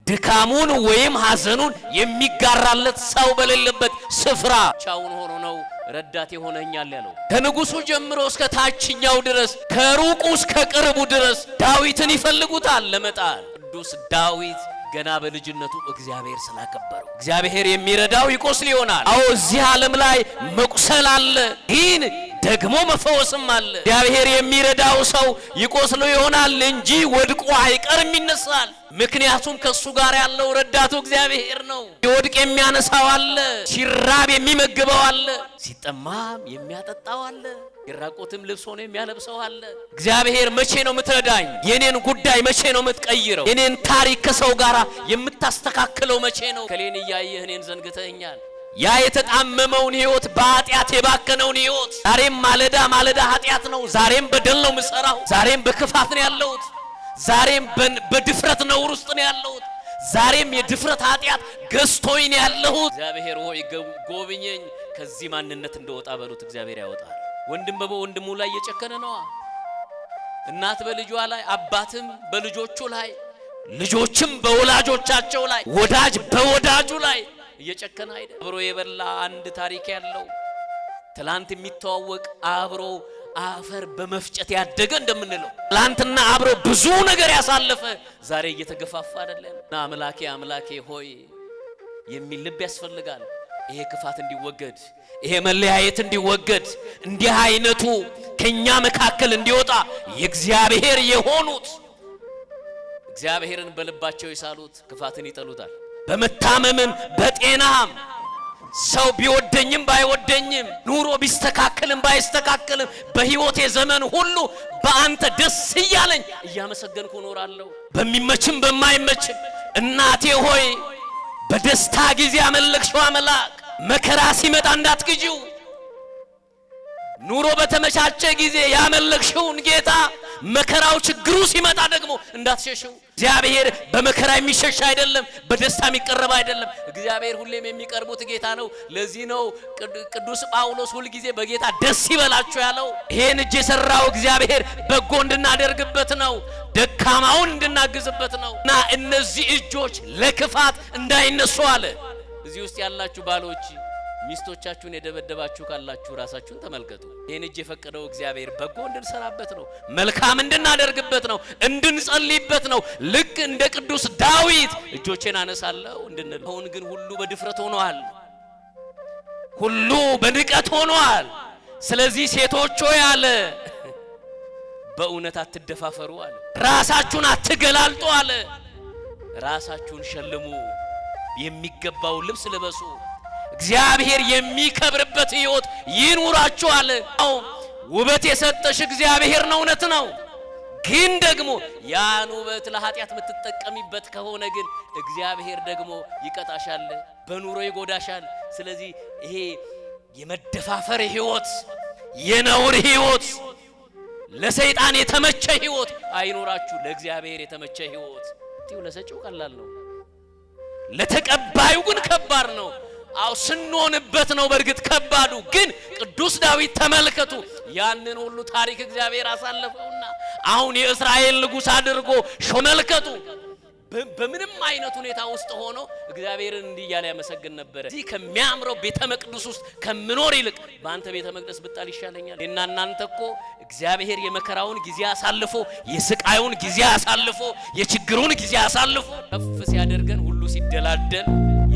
ድካሙን ወይም ሐዘኑን የሚጋራለት ሰው በሌለበት ስፍራ ቻውን ሆኖ ነው ረዳት የሆነኛል ያለው። ከንጉሱ ጀምሮ እስከ ታችኛው ድረስ ከሩቁ እስከ ቅርቡ ድረስ ዳዊትን ይፈልጉታል ለመጣል። ቅዱስ ዳዊት ገና በልጅነቱ እግዚአብሔር ስላከበረው እግዚአብሔር የሚረዳው ይቆስል ይሆናል። አዎ እዚህ ዓለም ላይ መቁሰል አለ፣ ግን ደግሞ መፈወስም አለ። እግዚአብሔር የሚረዳው ሰው ይቆስል ይሆናል እንጂ ወድቆ አይቀርም፣ ይነሳል። ምክንያቱም ከሱ ጋር ያለው ረዳቱ እግዚአብሔር ነው። ሲወድቅ የሚያነሳው አለ፣ ሲራብ የሚመግበው አለ፣ ሲጠማም የሚያጠጣው አለ፣ ሲራቆትም ልብስ ሆኖ የሚያለብሰው አለ። እግዚአብሔር መቼ ነው የምትረዳኝ? የኔን ጉዳይ መቼ ነው የምትቀይረው? የኔን ታሪክ ከሰው ጋር የምታስተካክለው መቼ ነው? ከሌን እያየህ እኔን ዘንግተኛል። ያ የተጣመመውን ህይወት በኃጢአት የባከነውን ህይወት ዛሬም ማለዳ ማለዳ ኃጢአት ነው፣ ዛሬም በደል ነው የምሰራው፣ ዛሬም በክፋት ነው ያለሁት፣ ዛሬም በድፍረት ነውር ውስጥ ነው ያለሁት፣ ዛሬም የድፍረት ኃጢአት ገዝቶኝ ነው ያለሁት። እግዚአብሔር ሆይ ጎብኘኝ፣ ከዚህ ማንነት እንደወጣ በሉት። እግዚአብሔር ያወጣል። ወንድም በወንድሙ ላይ እየጨከነ ነው። እናት በልጇ ላይ፣ አባትም በልጆቹ ላይ፣ ልጆችም በወላጆቻቸው ላይ፣ ወዳጅ በወዳጁ ላይ እየጨከነ አይደል? አብሮ የበላ አንድ ታሪክ ያለው ትላንት የሚተዋወቅ አብሮ አፈር በመፍጨት ያደገ እንደምንለው ትላንትና አብሮ ብዙ ነገር ያሳለፈ ዛሬ እየተገፋፋ አይደለም? እና አምላኬ ሆይ የሚል ልብ ያስፈልጋል። ይሄ ክፋት እንዲወገድ፣ ይሄ መለያየት እንዲወገድ፣ እንዲህ አይነቱ ከኛ መካከል እንዲወጣ የእግዚአብሔር የሆኑት እግዚአብሔርን በልባቸው ይሳሉት ክፋትን ይጠሉታል። በመታመምም በጤናም ሰው ቢወደኝም ባይወደኝም ኑሮ ቢስተካከልም ባይስተካከልም በህይወቴ ዘመን ሁሉ በአንተ ደስ እያለኝ እያመሰገንኩ እኖራለሁ። በሚመችም በማይመችም እናቴ ሆይ በደስታ ጊዜ አመለክሽው አምላክ መከራ ሲመጣ እንዳትግጂው፣ ኑሮ በተመቻቸ ጊዜ ያመለክሽውን ጌታ መከራው ችግሩ ሲመጣ ደግሞ እንዳትሸሽው። እግዚአብሔር በመከራ የሚሸሽ አይደለም፣ በደስታ የሚቀርብ አይደለም። እግዚአብሔር ሁሌም የሚቀርቡት ጌታ ነው። ለዚህ ነው ቅዱስ ጳውሎስ ሁል ጊዜ በጌታ ደስ ይበላችሁ ያለው። ይሄን እጅ የሰራው እግዚአብሔር በጎ እንድናደርግበት ነው፣ ደካማውን እንድናግዝበት ነው። እና እነዚህ እጆች ለክፋት እንዳይነሱ አለ። እዚህ ውስጥ ያላችሁ ባሎች ሚስቶቻችሁን የደበደባችሁ ካላችሁ ራሳችሁን ተመልከቱ። ይሄን እጅ የፈቀደው እግዚአብሔር በጎ እንድንሰራበት ነው፣ መልካም እንድናደርግበት ነው፣ እንድንጸልይበት ነው። ልክ እንደ ቅዱስ ዳዊት እጆቼን አነሳለሁ እንድንል። አሁን ግን ሁሉ በድፍረት ሆኗል፣ ሁሉ በንቀት ሆኗል። ስለዚህ ሴቶች ሆይ አለ በእውነት አትደፋፈሩ አለ፣ ራሳችሁን አትገላልጡ አለ፣ ራሳችሁን ሸልሙ፣ የሚገባው ልብስ ልበሱ፣ እግዚአብሔር የሚከብርበት ህይወት ይኑራችሁ አለ። ውበት የሰጠሽ እግዚአብሔር ነው፣ እውነት ነው። ግን ደግሞ ያን ውበት ለኃጢአት የምትጠቀሚበት ከሆነ ግን እግዚአብሔር ደግሞ ይቀጣሻል፣ በኑሮ ይጎዳሻል። ስለዚህ ይሄ የመደፋፈር ህይወት፣ የነውር ህይወት፣ ለሰይጣን የተመቸ ህይወት አይኖራችሁ። ለእግዚአብሔር የተመቸ ህይወት ለሰጪው ቀላል ነው፣ ለተቀባዩ ግን ከባድ ነው። አው ስንሆንበት ነው በርግጥ ከባዱ። ግን ቅዱስ ዳዊት ተመልከቱ፣ ያንን ሁሉ ታሪክ እግዚአብሔር አሳለፈውና አሁን የእስራኤል ንጉሥ አድርጎ ሾመልከቱ። በምንም አይነት ሁኔታ ውስጥ ሆኖ እግዚአብሔርን እንዲህ እያለ ያመሰግን ነበር። እዚህ ከሚያምረው ቤተ መቅደስ ውስጥ ከምኖር ይልቅ በአንተ ቤተ መቅደስ ብጣል ይሻለኛል። እና እናንተ እኮ እግዚአብሔር የመከራውን ጊዜ አሳልፎ፣ የስቃዩን ጊዜ አሳልፎ፣ የችግሩን ጊዜ አሳልፎ ከፍ ሲያደርገን ሁሉ ሲደላደል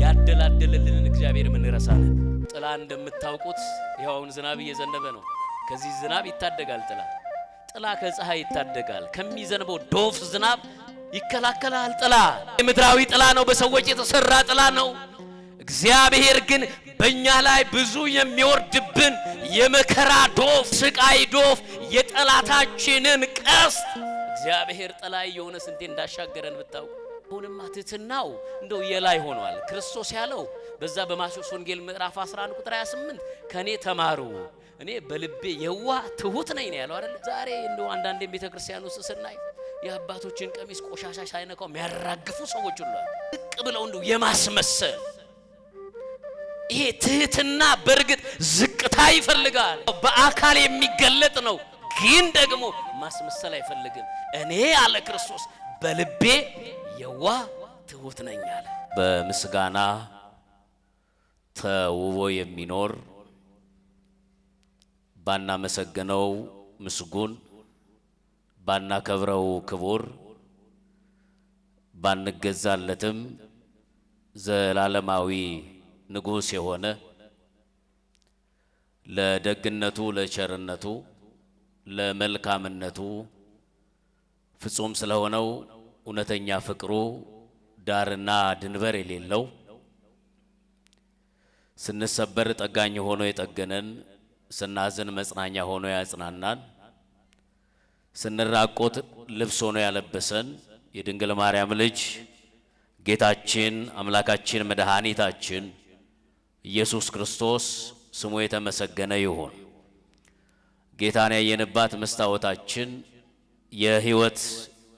ያደላደለልን እግዚአብሔር ምን ረሳለን? ጥላ እንደምታውቁት ይኸውን ዝናብ እየዘነበ ነው። ከዚህ ዝናብ ይታደጋል ጥላ ከፀሐይ ይታደጋል። ከሚዘንበው ዶፍ ዝናብ ይከላከላል። ጥላ የምድራዊ ጥላ ነው፣ በሰዎች የተሰራ ጥላ ነው። እግዚአብሔር ግን በእኛ ላይ ብዙ የሚወርድብን የመከራ ዶፍ፣ ስቃይ ዶፍ፣ የጠላታችንን ቀስት እግዚአብሔር ጥላ የሆነ ስንቴ እንዳሻገረን ብታውቁ። አሁንማ ትሕትናው እንደው የላይ ሆኗል። ክርስቶስ ያለው በዛ በማቴዎስ ወንጌል ምዕራፍ 11 ቁጥር 28 ከኔ ተማሩ እኔ በልቤ የዋህ ትሁት ነኝ ነው ያለው አይደል? ዛሬ እንደው አንዳንዴ ቤተክርስቲያን ውስጥ ስናይ የአባቶችን ቀሚስ ቆሻሻ ሳይነካው የሚያራግፉ ሰዎች ሁሉ ዝቅ ብለው እንደው የማስመሰል ይሄ ትሕትና በርግጥ ዝቅታ ይፈልጋል። በአካል የሚገለጥ ነው፣ ግን ደግሞ ማስመሰል አይፈልግም። እኔ አለ ክርስቶስ በልቤ የዋህ ትሁት ነኝ አለ። በምስጋና ተውቦ የሚኖር ባናመሰግነው ምስጉን ባናከብረው ክቡር ባንገዛለትም ዘላለማዊ ንጉሥ የሆነ ለደግነቱ ለቸርነቱ ለመልካምነቱ ፍጹም ስለሆነው እውነተኛ ፍቅሩ ዳርና ድንበር የሌለው ስንሰበር ጠጋኝ ሆኖ የጠገነን ስናዝን መጽናኛ ሆኖ ያጽናናን ስንራቆት ልብስ ሆኖ ያለበሰን የድንግል ማርያም ልጅ ጌታችን አምላካችን መድኃኒታችን ኢየሱስ ክርስቶስ ስሙ የተመሰገነ ይሁን። ጌታን ያየንባት መስታወታችን የሕይወት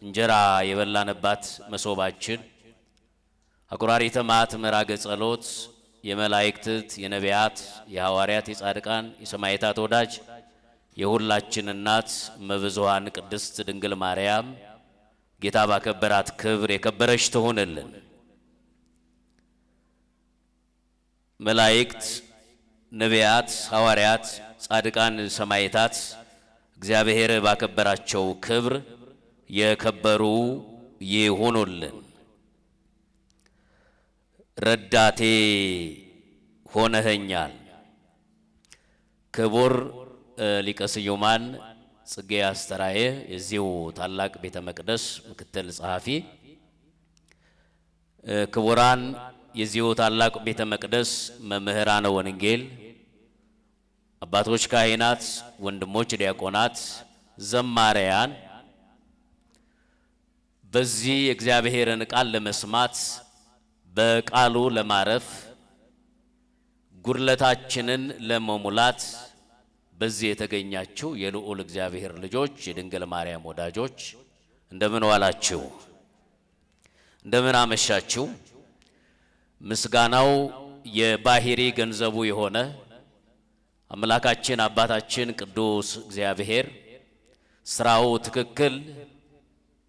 እንጀራ የበላንባት መሶባችን አቁራሪተ መዓት ምዕራገ ጸሎት የመላእክት የነቢያት የሐዋርያት የጻድቃን የሰማዕታት ወዳጅ የሁላችን እናት እመብዙኃን ቅድስት ድንግል ማርያም ጌታ ባከበራት ክብር የከበረች ትሆንልን። መላእክት ነቢያት ሐዋርያት ጻድቃን ሰማዕታት እግዚአብሔር ባከበራቸው ክብር የከበሩ ይሁኑልን። ረዳቴ ሆነኸኛል። ክቡር ሊቀ ስዩማን ጽጌ አስተራየ የዚሁ ታላቅ ቤተ መቅደስ ምክትል ጸሐፊ፣ ክቡራን የዚሁ ታላቅ ቤተ መቅደስ መምህራነ ወንጌል፣ አባቶች ካህናት፣ ወንድሞች ዲያቆናት፣ ዘማሪያን በዚህ እግዚአብሔርን ቃል ለመስማት በቃሉ ለማረፍ ጉድለታችንን ለመሙላት በዚህ የተገኛችሁ የልዑል እግዚአብሔር ልጆች የድንግል ማርያም ወዳጆች እንደምን ዋላችሁ? እንደምን አመሻችሁ? ምስጋናው የባህሪ ገንዘቡ የሆነ አምላካችን አባታችን ቅዱስ እግዚአብሔር ስራው ትክክል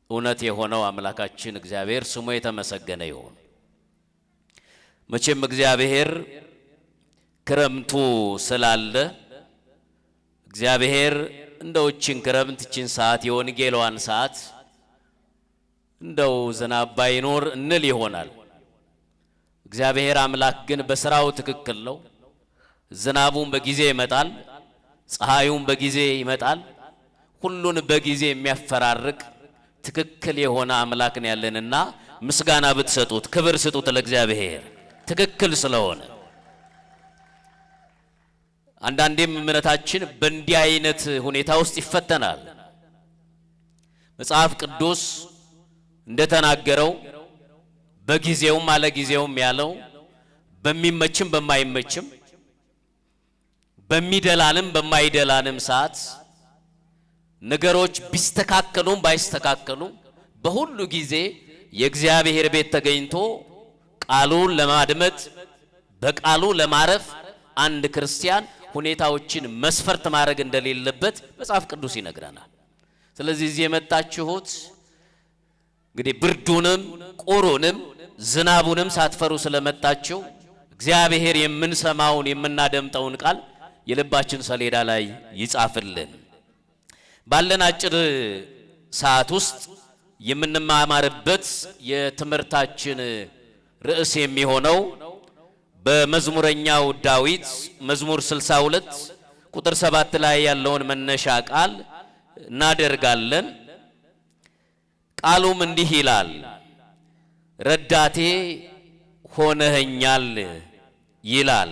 እውነት የሆነው አምላካችን እግዚአብሔር ስሙ የተመሰገነ ይሁን። መቼም እግዚአብሔር ክረምቱ ስላለ እግዚአብሔር እንደው እቺን ክረምት እቺን ሰዓት የወንጌሏን ሰዓት እንደው ዝናብ ባይኖር እንል ይሆናል። እግዚአብሔር አምላክ ግን በስራው ትክክል ነው። ዝናቡን በጊዜ ይመጣል፣ ፀሐዩን በጊዜ ይመጣል። ሁሉን በጊዜ የሚያፈራርቅ ትክክል የሆነ አምላክ ነው ያለንና ምስጋና ብትሰጡት ክብር ስጡት ለእግዚአብሔር ትክክል ስለሆነ። አንዳንዴም እምነታችን በእንዲህ አይነት ሁኔታ ውስጥ ይፈተናል። መጽሐፍ ቅዱስ እንደተናገረው በጊዜውም አለ ጊዜውም ያለው በሚመችም በማይመችም በሚደላንም በማይደላንም ሰዓት ነገሮች ቢስተካከሉም ባይስተካከሉም በሁሉ ጊዜ የእግዚአብሔር ቤት ተገኝቶ ቃሉን ለማድመጥ በቃሉ ለማረፍ አንድ ክርስቲያን ሁኔታዎችን መስፈርት ማድረግ እንደሌለበት መጽሐፍ ቅዱስ ይነግረናል። ስለዚህ እዚህ የመጣችሁት እንግዲህ ብርዱንም ቁሩንም ዝናቡንም ሳትፈሩ ስለመጣችሁ እግዚአብሔር የምንሰማውን የምናደምጠውን ቃል የልባችን ሰሌዳ ላይ ይጻፍልን። ባለን አጭር ሰዓት ውስጥ የምንማማርበት የትምህርታችን ርዕስ የሚሆነው በመዝሙረኛው ዳዊት መዝሙር 62 ቁጥር 7 ላይ ያለውን መነሻ ቃል እናደርጋለን። ቃሉም እንዲህ ይላል፣ ረዳቴ ሆነኸኛል ይላል።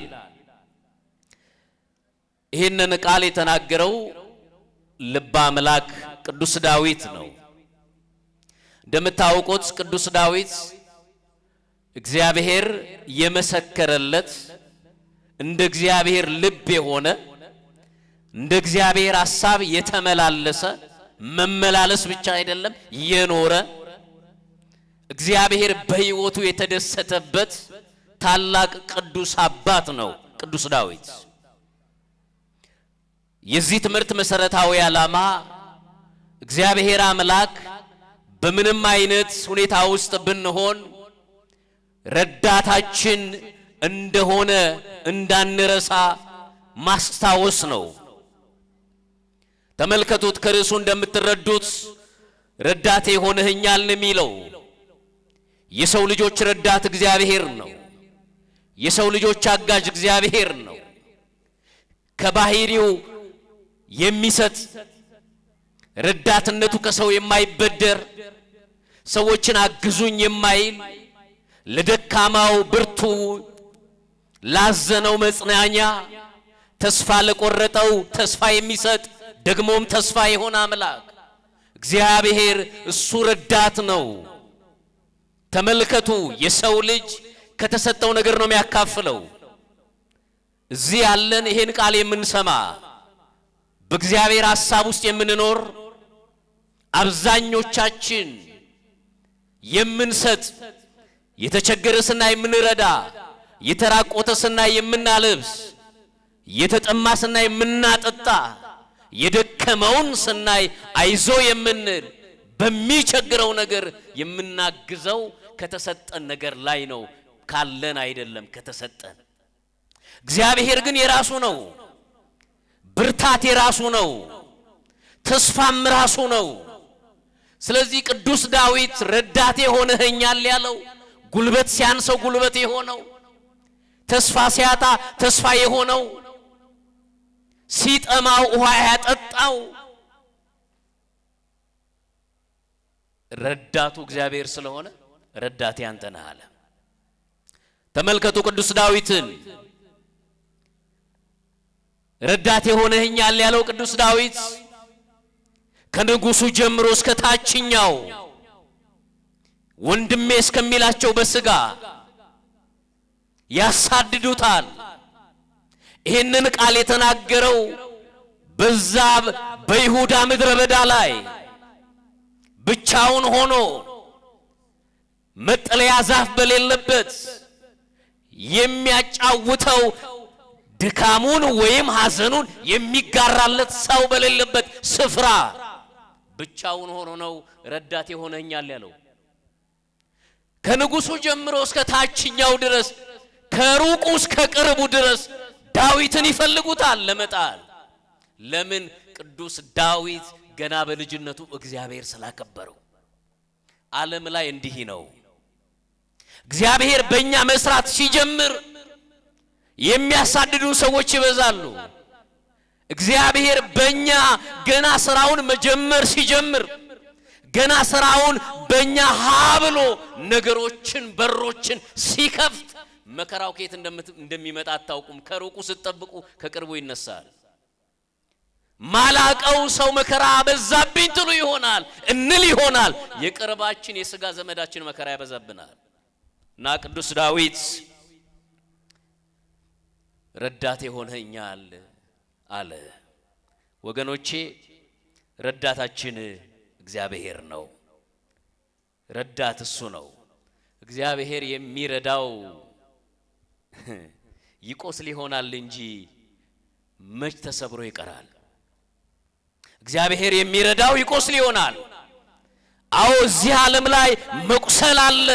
ይህንን ቃል የተናገረው ልበ አምላክ ቅዱስ ዳዊት ነው። እንደምታውቁት ቅዱስ ዳዊት እግዚአብሔር የመሰከረለት እንደ እግዚአብሔር ልብ የሆነ እንደ እግዚአብሔር ሐሳብ የተመላለሰ መመላለስ ብቻ አይደለም የኖረ እግዚአብሔር በሕይወቱ የተደሰተበት ታላቅ ቅዱስ አባት ነው ቅዱስ ዳዊት። የዚህ ትምህርት መሰረታዊ ዓላማ እግዚአብሔር አምላክ በምንም አይነት ሁኔታ ውስጥ ብንሆን ረዳታችን እንደሆነ እንዳንረሳ ማስታወስ ነው። ተመልከቱት፣ ከርዕሱ እንደምትረዱት ረዳቴ ሆነህኛል የሚለው የሰው ልጆች ረዳት እግዚአብሔር ነው። የሰው ልጆች አጋዥ እግዚአብሔር ነው። ከባህሪው የሚሰጥ ረዳትነቱ ከሰው የማይበደር ሰዎችን አግዙኝ የማይል ለደካማው ብርቱ ላዘነው መጽናኛ ተስፋ ለቆረጠው ተስፋ የሚሰጥ ደግሞም ተስፋ የሆነ አምላክ እግዚአብሔር እሱ ረዳት ነው። ተመልከቱ፣ የሰው ልጅ ከተሰጠው ነገር ነው የሚያካፍለው። እዚህ ያለን ይሄን ቃል የምንሰማ በእግዚአብሔር ሐሳብ ውስጥ የምንኖር አብዛኞቻችን የምንሰጥ የተቸገረ ስናይ የምንረዳ የተራቆተ ስናይ የምናለብስ የተጠማ ስናይ የምናጠጣ የደከመውን ስናይ አይዞ የምንል በሚቸግረው ነገር የምናግዘው ከተሰጠን ነገር ላይ ነው፣ ካለን አይደለም ከተሰጠን። እግዚአብሔር ግን የራሱ ነው። ብርታት የራሱ ነው። ተስፋም ራሱ ነው። ስለዚህ ቅዱስ ዳዊት ረዳቴ ሆነህኛል ያለው ጉልበት ሲያንሰው ጉልበት የሆነው ተስፋ ሲያጣ ተስፋ የሆነው ሲጠማው ውሃ ያጠጣው ረዳቱ እግዚአብሔር ስለሆነ ረዳቴ አንተ ነህ አለ። ተመልከቱ ቅዱስ ዳዊትን ረዳቴ ሆነህኛል ያለው ቅዱስ ዳዊት ከንጉሱ ጀምሮ እስከ ታችኛው ወንድሜ እስከሚላቸው በስጋ ያሳድዱታል። ይህንን ቃል የተናገረው በዛ በይሁዳ ምድረ በዳ ላይ ብቻውን ሆኖ መጠለያ ዛፍ በሌለበት የሚያጫውተው ድካሙን ወይም ሐዘኑን የሚጋራለት ሰው በሌለበት ስፍራ ብቻውን ሆኖ ነው ረዳቴ ሆነኛል ያለው። ከንጉሱ ጀምሮ እስከ ታችኛው ድረስ ከሩቁ እስከ ቅርቡ ድረስ ዳዊትን ይፈልጉታል ለመጣል። ለምን? ቅዱስ ዳዊት ገና በልጅነቱ እግዚአብሔር ስላከበረው። ዓለም ላይ እንዲህ ነው። እግዚአብሔር በእኛ መስራት ሲጀምር የሚያሳድዱ ሰዎች ይበዛሉ። እግዚአብሔር በእኛ ገና ስራውን መጀመር ሲጀምር ገና ስራውን በእኛ ሀብሎ ነገሮችን በሮችን ሲከፍት መከራው ከየት እንደሚመጣ አታውቁም። ከሩቁ ስትጠብቁ ከቅርቡ ይነሳል። ማላቀው ሰው መከራ በዛብኝ ትሉ ይሆናል እንል ይሆናል። የቅርባችን የሥጋ ዘመዳችን መከራ ያበዛብናል። እና ቅዱስ ዳዊት ረዳቴ ሆነኛል አለ። ወገኖቼ ረዳታችን እግዚአብሔር ነው። ረዳት እሱ ነው። እግዚአብሔር የሚረዳው ይቆስል ይሆናል እንጂ መች ተሰብሮ ይቀራል። እግዚአብሔር የሚረዳው ይቆስል ይሆናል። አዎ እዚህ ዓለም ላይ መቁሰል አለ፣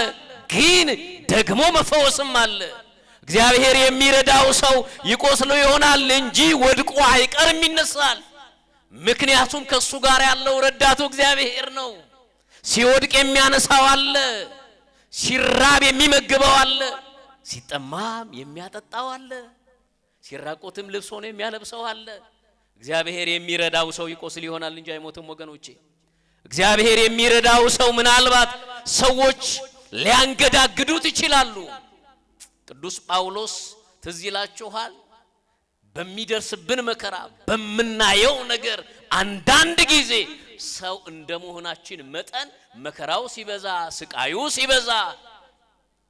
ግን ደግሞ መፈወስም አለ። እግዚአብሔር የሚረዳው ሰው ይቆስል ይሆናል እንጂ ወድቆ አይቀርም፣ ይነሳል። ምክንያቱም ከሱ ጋር ያለው ረዳቱ እግዚአብሔር ነው። ሲወድቅ የሚያነሳው አለ፣ ሲራብ የሚመግበው አለ፣ ሲጠማም የሚያጠጣው አለ፣ ሲራቆትም ልብስ ሆኖ የሚያለብሰው አለ። እግዚአብሔር የሚረዳው ሰው ይቆስል ይሆናል እንጂ አይሞትም። ወገኖቼ እግዚአብሔር የሚረዳው ሰው ምናልባት ሰዎች ሊያንገዳግዱት ይችላሉ። ቅዱስ ጳውሎስ ትዝ ይላችኋል፣ በሚደርስብን መከራ በምናየው ነገር አንዳንድ ጊዜ ሰው እንደመሆናችን መጠን መከራው ሲበዛ ስቃዩ ሲበዛ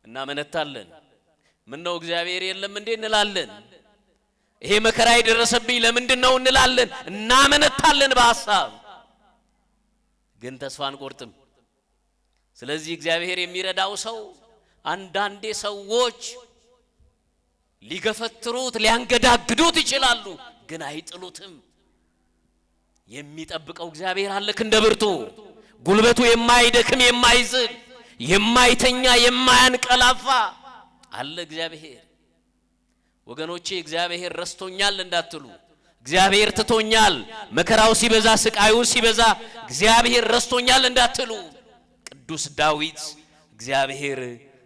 እናመነታለን። ምን ነው እግዚአብሔር የለም እንዴ እንላለን። ይሄ መከራ የደረሰብኝ ለምንድነው እንላለን፣ እናመነታለን በሐሳብ ግን ተስፋ አንቆርጥም። ስለዚህ እግዚአብሔር የሚረዳው ሰው አንዳንዴ ሰዎች ሊገፈትሩት ሊያንገዳግዱት ይችላሉ፣ ግን አይጥሉትም። የሚጠብቀው እግዚአብሔር አለ እንደ ብርቱ ጉልበቱ የማይደክም የማይዝል የማይተኛ የማያንቀላፋ አለ እግዚአብሔር። ወገኖቼ እግዚአብሔር ረስቶኛል እንዳትሉ፣ እግዚአብሔር ትቶኛል፣ መከራው ሲበዛ ስቃዩ ሲበዛ እግዚአብሔር ረስቶኛል እንዳትሉ፣ ቅዱስ ዳዊት እግዚአብሔር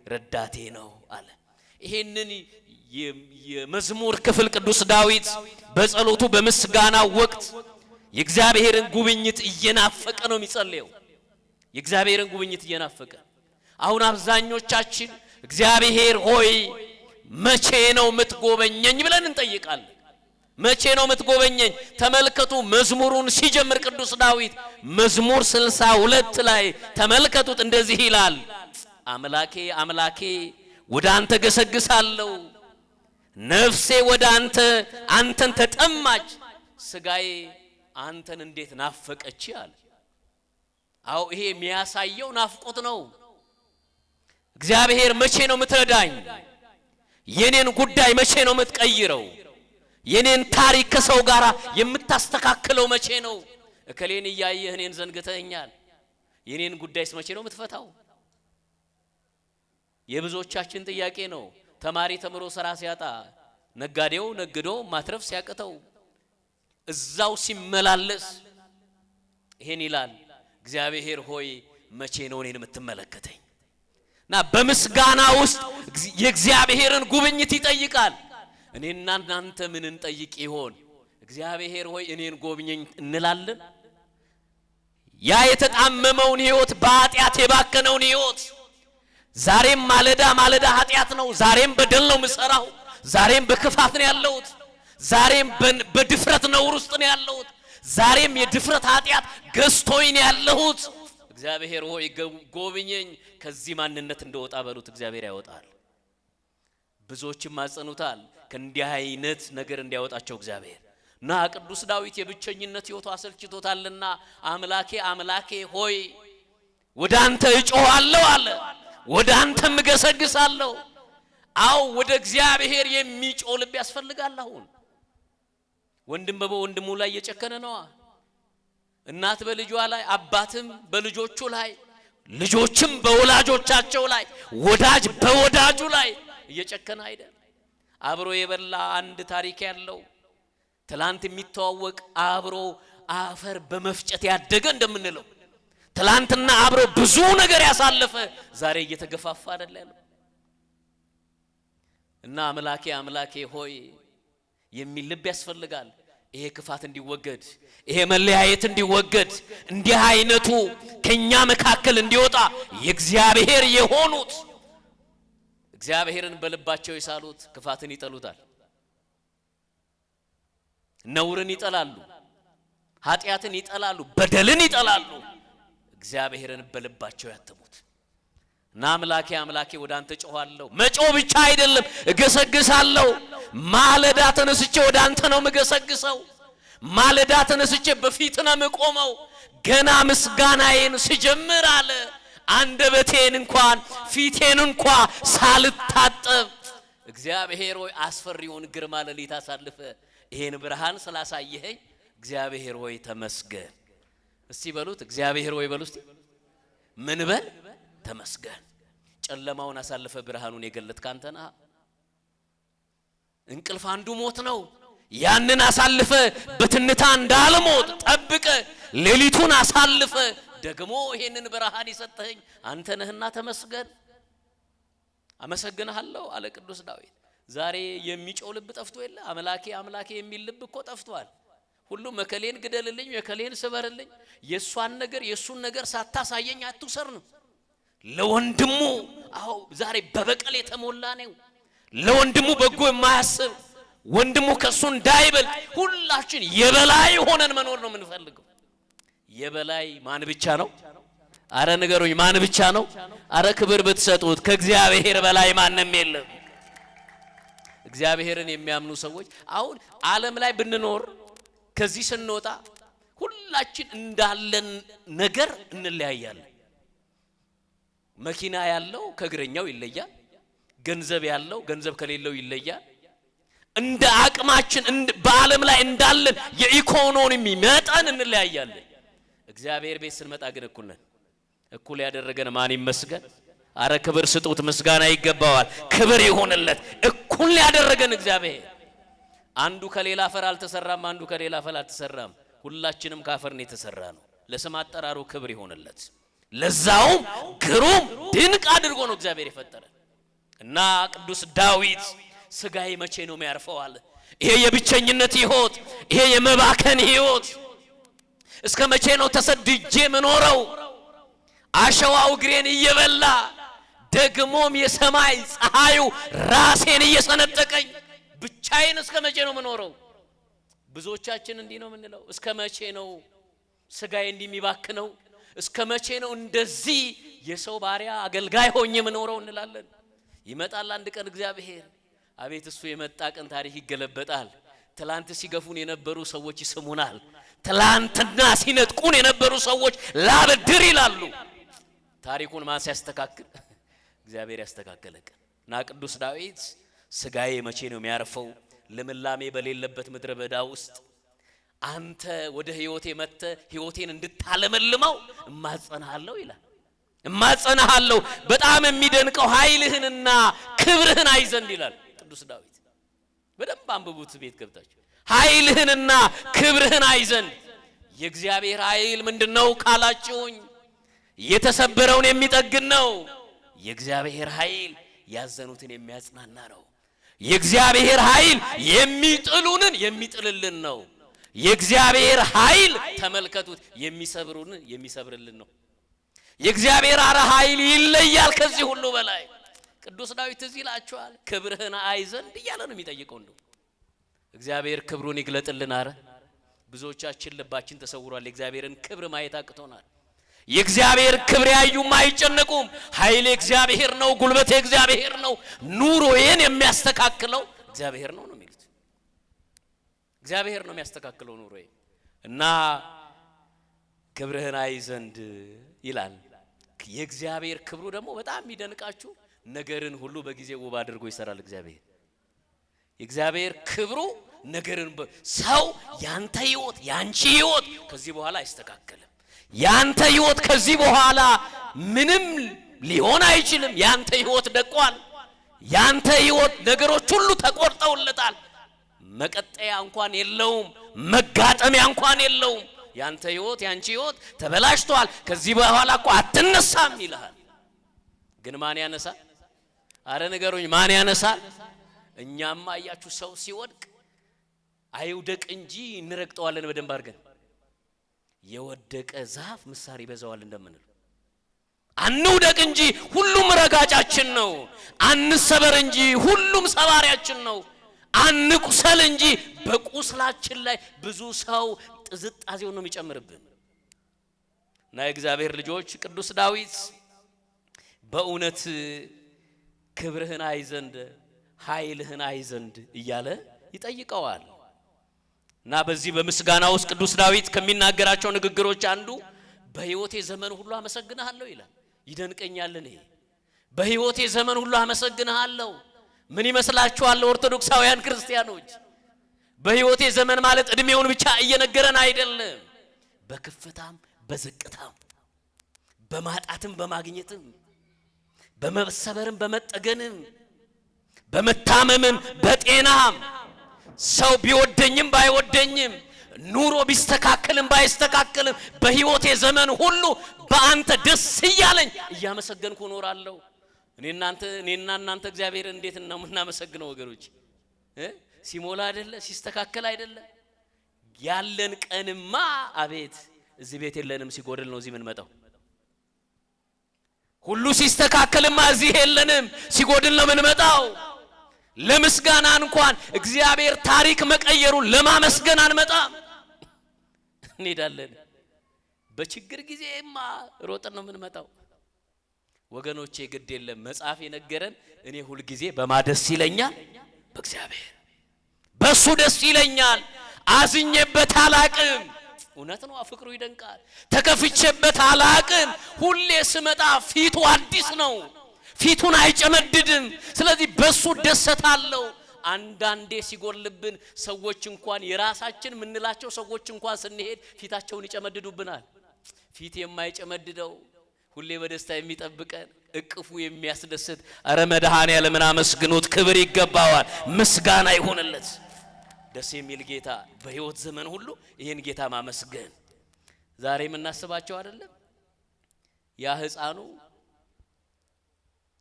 ረዳቴ ነው አለ። ይሄንን የመዝሙር ክፍል ቅዱስ ዳዊት በጸሎቱ በምስጋና ወቅት የእግዚአብሔርን ጉብኝት እየናፈቀ ነው የሚጸልየው። የእግዚአብሔርን ጉብኝት እየናፈቀ አሁን አብዛኞቻችን እግዚአብሔር ሆይ መቼ ነው የምትጎበኘኝ ብለን እንጠይቃለን። መቼ ነው የምትጎበኘኝ? ተመልከቱ መዝሙሩን ሲጀምር ቅዱስ ዳዊት መዝሙር 62 ላይ ተመልከቱት፣ እንደዚህ ይላል፣ አምላኬ አምላኬ ወደ አንተ ገሰግሳለሁ፣ ነፍሴ ወደ አንተን ተጠማች፣ ስጋዬ አንተን እንዴት ናፈቀች አለ። አው ይሄ የሚያሳየው ናፍቆት ነው። እግዚአብሔር መቼ ነው የምትረዳኝ? የኔን ጉዳይ መቼ ነው የምትቀይረው? የኔን ታሪክ ከሰው ጋር የምታስተካክለው መቼ ነው? እከሌን እያየህ እኔን ዘንግተኛል፣ የኔን ጉዳይስ መቼ ነው የምትፈታው? የብዙዎቻችን ጥያቄ ነው። ተማሪ ተምሮ ስራ ሲያጣ፣ ነጋዴው ነግዶ ማትረፍ ሲያቅተው እዛው ሲመላለስ ይሄን ይላል፣ እግዚአብሔር ሆይ መቼ ነው እኔን የምትመለከተኝ? እና በምስጋና ውስጥ የእግዚአብሔርን ጉብኝት ይጠይቃል። እኔና እናንተ ምን እንጠይቅ ይሆን? እግዚአብሔር ሆይ እኔን ጎብኘኝ እንላለን? ያ የተጣመመውን ህይወት በኃጢአት የባከነውን ህይወት ዛሬም ማለዳ ኃጢአት ነው፣ ዛሬም በደል ነው ምሰራው፣ ዛሬም በክፋት ነው ያለሁት፣ ዛሬም በድፍረት ነውር ውስጥ ነው ያለሁት፣ ዛሬም የድፍረት ኃጢአት ገዝቶኝ ነው ያለሁት። እግዚአብሔር ሆይ ጎብኘኝ፣ ከዚህ ማንነት እንደወጣ በሉት። እግዚአብሔር ያወጣል። ብዙዎችም ማጸኑታል ከእንዲህ አይነት ነገር እንዲያወጣቸው እግዚአብሔር። ና ቅዱስ ዳዊት የብቸኝነት ህይወቱ አሰልችቶታልና አምላኬ አምላኬ ሆይ ወደ አንተ እጮሃለሁ አለ፣ ወደ አንተም እገሰግሳለሁ። አው ወደ እግዚአብሔር የሚጮህ ልብ ያስፈልጋል። አሁን ወንድም በወንድሙ ላይ እየጨከነ ነው፣ እናት በልጇ ላይ፣ አባትም በልጆቹ ላይ፣ ልጆችም በወላጆቻቸው ላይ፣ ወዳጅ በወዳጁ ላይ እየጨከነ አይደል? አብሮ የበላ አንድ ታሪክ ያለው ትላንት የሚተዋወቅ አብሮ አፈር በመፍጨት ያደገ እንደምንለው ትላንትና አብሮ ብዙ ነገር ያሳለፈ ዛሬ እየተገፋፋ አይደል ያለው? እና አምላኬ አምላኬ ሆይ የሚል ልብ ያስፈልጋል። ይሄ ክፋት እንዲወገድ፣ ይሄ መለያየት እንዲወገድ፣ እንዲህ አይነቱ ከኛ መካከል እንዲወጣ የእግዚአብሔር የሆኑት እግዚአብሔርን በልባቸው ይሳሉት ክፋትን ይጠሉታል፣ ነውርን ይጠላሉ፣ ኃጢአትን ይጠላሉ፣ በደልን ይጠላሉ። እግዚአብሔርን በልባቸው ያተሙት እና አምላኬ አምላኬ ወደ አንተ ጮሃለሁ። መጮህ ብቻ አይደለም እገሰግሳለሁ። ማለዳ ተነስቼ ወደ አንተ ነው ምገሰግሰው። ማለዳ ተነስቼ በፊት ነው ምቆመው። ገና ምስጋናዬን ስጀምር አለ አንደበቴን እንኳን ፊቴን እንኳን ሳልታጠብ እግዚአብሔር ሆይ አስፈሪውን ግርማ ለሊት አሳልፈ ይሄን ብርሃን ስላሳየኸኝ እግዚአብሔር ሆይ ተመስገን። እስቲ በሉት እግዚአብሔር ሆይ በሉ እስቲ ምን በል ተመስገን። ጨለማውን አሳልፈ ብርሃኑን የገለጥክ አንተ ነህ። እንቅልፍ አንዱ ሞት ነው። ያንን አሳልፈ በትንታ እንዳልሞት ጠብቀ ሌሊቱን አሳልፈ ደግሞ ይሄንን ብርሃን ይሰጠኝ አንተ ነህና ተመስገን። አመሰግንሃለሁ አለ ቅዱስ ዳዊት። ዛሬ የሚጮህ ልብ ጠፍቶ የለ? አምላኬ አምላኬ የሚል ልብ እኮ ጠፍቷል። ሁሉም መከሌን ግደልልኝ፣ መከሌን ስበርልኝ፣ የሱን ነገር ሳታሳየኝ አትውሰር ነው። ለወንድሙ አው ዛሬ በበቀል የተሞላ ነው። ለወንድሙ በጎ የማያስብ ወንድሙ ከሱ እንዳይበል ሁላችን የበላይ ሆነን መኖር ነው የምንፈልገው። የበላይ ማን ብቻ ነው? አረ ንገሩኝ፣ ማን ብቻ ነው? አረ ክብር ብትሰጡት ከእግዚአብሔር በላይ ማንም የለም። እግዚአብሔርን የሚያምኑ ሰዎች አሁን ዓለም ላይ ብንኖር ከዚህ ስንወጣ ሁላችን እንዳለን ነገር እንለያያለን። መኪና ያለው ከእግረኛው ይለያል። ገንዘብ ያለው ገንዘብ ከሌለው ይለያል። እንደ አቅማችን በዓለም ላይ እንዳለን የኢኮኖሚ መጠን እንለያያለን። እግዚአብሔር ቤት ስንመጣ ግን እኩል ነን። እኩል ያደረገን ማን ይመስገን? አረ ክብር ስጡት፣ ምስጋና ይገባዋል፣ ክብር ይሆንለት። እኩል ያደረገን እግዚአብሔር አንዱ ከሌላ አፈር አልተሰራም፣ አንዱ ከሌላ አፈር አልተሰራም። ሁላችንም ካፈር ነው የተሰራ ነው። ለስም አጠራሩ ክብር ይሆንለት። ለዛውም ግሩም ድንቅ አድርጎ ነው እግዚአብሔር የፈጠረን እና ቅዱስ ዳዊት ስጋዬ መቼ ነው የሚያርፈው አለ። ይሄ የብቸኝነት ሕይወት፣ ይሄ የመባከን ሕይወት እስከ መቼ ነው ተሰድጄ መኖረው? አሸዋው እግሬን እየበላ ደግሞም የሰማይ ፀሐዩ ራሴን እየሰነጠቀኝ ብቻዬን እስከ መቼ ነው መኖረው? ብዙዎቻችን እንዲህ ነው የምንለው። እስከ መቼ ነው ስጋዬ እንደሚባክነው? እስከ መቼ ነው እንደዚህ የሰው ባሪያ አገልጋይ ሆኜ መኖረው እንላለን። ይመጣል አንድ ቀን እግዚአብሔር። አቤት እሱ የመጣ ቀን ታሪክ ይገለበጣል። ትላንት ሲገፉን የነበሩ ሰዎች ይስሙናል። ትላንትና ሲነጥቁን የነበሩ ሰዎች ላበድር ይላሉ። ታሪኩን ማን ሲያስተካክል? እግዚአብሔር ያስተካከለ ቀን እና ቅዱስ ዳዊት ስጋዬ መቼ ነው የሚያርፈው? ለምላሜ በሌለበት ምድረ በዳ ውስጥ አንተ ወደ ህይወቴ መጥተ ህይወቴን እንድታለመልመው እማጸናሃለሁ ይላል። እማጸናሃለሁ በጣም የሚደንቀው ኃይልህንና ክብርህን አይዘንድ ይላል ቅዱስ ዳዊት። በደንብ አንብቡት ቤት ገብታችሁ። ኃይልህንና ክብርህን አይዘንድ። የእግዚአብሔር ኃይል ምንድነው ካላችሁኝ የተሰበረውን የሚጠግን ነው። የእግዚአብሔር ኃይል ያዘኑትን የሚያጽናና ነው። የእግዚአብሔር ኃይል የሚጥሉንን የሚጥልልን ነው። የእግዚአብሔር ኃይል ተመልከቱት የሚሰብሩንን የሚሰብርልን ነው። የእግዚአብሔር ኃይል ይለያል ከዚህ ሁሉ በላይ። ቅዱስ ዳዊት እዚህ ይላችኋል ክብርህን አይዘንድ እያለ ነው የሚጠይቀው። እንደው እግዚአብሔር ክብሩን ይግለጥልን። አረ ብዙዎቻችን ልባችን ተሰውሯል። የእግዚአብሔርን ክብር ማየት አቅቶናል። የእግዚአብሔር ክብር ያዩም አይጨነቁም። ኃይል እግዚአብሔር ነው፣ ጉልበት እግዚአብሔር ነው፣ ኑሮዬን የሚያስተካክለው እግዚአብሔር ነው ነው የሚሉት። እግዚአብሔር ነው የሚያስተካክለው ኑሮዬ እና ክብርህን አይዘንድ ይላል። የእግዚአብሔር ክብሩ ደግሞ በጣም የሚደንቃችሁ ነገርን ሁሉ በጊዜው ውብ አድርጎ ይሰራል እግዚአብሔር። የእግዚአብሔር ክብሩ ነገርን ሰው ያንተ ህይወት ያንቺ ህይወት ከዚህ በኋላ አይስተካከልም። ያንተ ህይወት ከዚህ በኋላ ምንም ሊሆን አይችልም። ያንተ ህይወት ደቋል። ያንተ ህይወት ነገሮች ሁሉ ተቆርጠውለታል። መቀጠያ እንኳን የለውም፣ መጋጠሚያ እንኳን የለውም። ያንተ ህይወት ያንቺ ህይወት ተበላሽቷል። ከዚህ በኋላ እኮ አትነሳም ይልሃል። ግን ማን ያነሳል? አረ ነገሩኝ ማን ያነሳል? እኛማ አያችሁ ሰው ሲወድቅ አይውደቅ እንጂ እንረግጠዋለን በደንብ አድርገን። የወደቀ ዛፍ ምሳር ይበዛዋል እንደምንል አንውደቅ እንጂ ሁሉም ረጋጫችን ነው። አንሰበር እንጂ ሁሉም ሰባሪያችን ነው። አንቁሰል እንጂ በቁስላችን ላይ ብዙ ሰው ጥዝጣዜው ነው የሚጨምርብን። እና የእግዚአብሔር ልጆች ቅዱስ ዳዊት በእውነት ክብርህን አይዘንድ ኃይልህን አይዘንድ እያለ ይጠይቀዋል። እና በዚህ በምስጋና ውስጥ ቅዱስ ዳዊት ከሚናገራቸው ንግግሮች አንዱ በህይወቴ ዘመን ሁሉ አመሰግንሃለሁ ይላል። ይደንቀኛል። እኔ በህይወቴ ዘመን ሁሉ አመሰግንሃለሁ። ምን ይመስላችኋል ኦርቶዶክሳውያን ክርስቲያኖች? በህይወቴ ዘመን ማለት እድሜውን ብቻ እየነገረን አይደለም። በክፍታም በዝቅታም በማጣትም በማግኘትም በመሰበርም በመጠገንም በመታመምም በጤናም ሰው ቢወደኝም ባይወደኝም ኑሮ ቢስተካከልም ባይስተካከልም በህይወቴ ዘመን ሁሉ በአንተ ደስ እያለኝ እያመሰገንኩ እኖራለሁ። እኔና እናንተ እግዚአብሔር እንዴት ነው የምናመሰግነው ወገኖች? ሲሞላ አይደለ ሲስተካከል አይደለ? ያለን ቀንማ አቤት እዚህ ቤት የለንም፣ ሲጎድል ነው እዚህ ምን መጣው። ሁሉ ሲስተካከልማ እዚህ የለንም፣ ሲጎድል ነው ምን መጣው። ለምስጋና እንኳን እግዚአብሔር ታሪክ መቀየሩ ለማመስገን አንመጣም፣ እንሄዳለን። በችግር ጊዜማ ሮጠን ነው ምን መጣው። ወገኖቼ ግድ የለም መጽሐፍ የነገረን እኔ ሁሉ ጊዜ በማደስ ይለኛል በእግዚአብሔር በሱ ደስ ይለኛል። አዝኜበት አላቅም። እውነት ነው፣ ፍቅሩ ይደንቃል። ተከፍቼበት አላቅም። ሁሌ ስመጣ ፊቱ አዲስ ነው፣ ፊቱን አይጨመድድም። ስለዚህ በሱ ደሰታለሁ። አንዳንዴ ሲጎልብን ሰዎች እንኳን የራሳችን ምንላቸው ሰዎች እንኳን ስንሄድ ፊታቸውን ይጨመድዱብናል። ፊት የማይጨመድደው ሁሌ በደስታ የሚጠብቀን እቅፉ የሚያስደስት አረ መድኃኔዓለምን አመስግኑት፣ ክብር ይገባዋል፣ ምስጋና ይሁንለት። ደስ የሚል ጌታ በሕይወት ዘመን ሁሉ ይሄን ጌታ ማመስገን ዛሬ የምናስባቸው አይደለም። ያ ሕፃኑ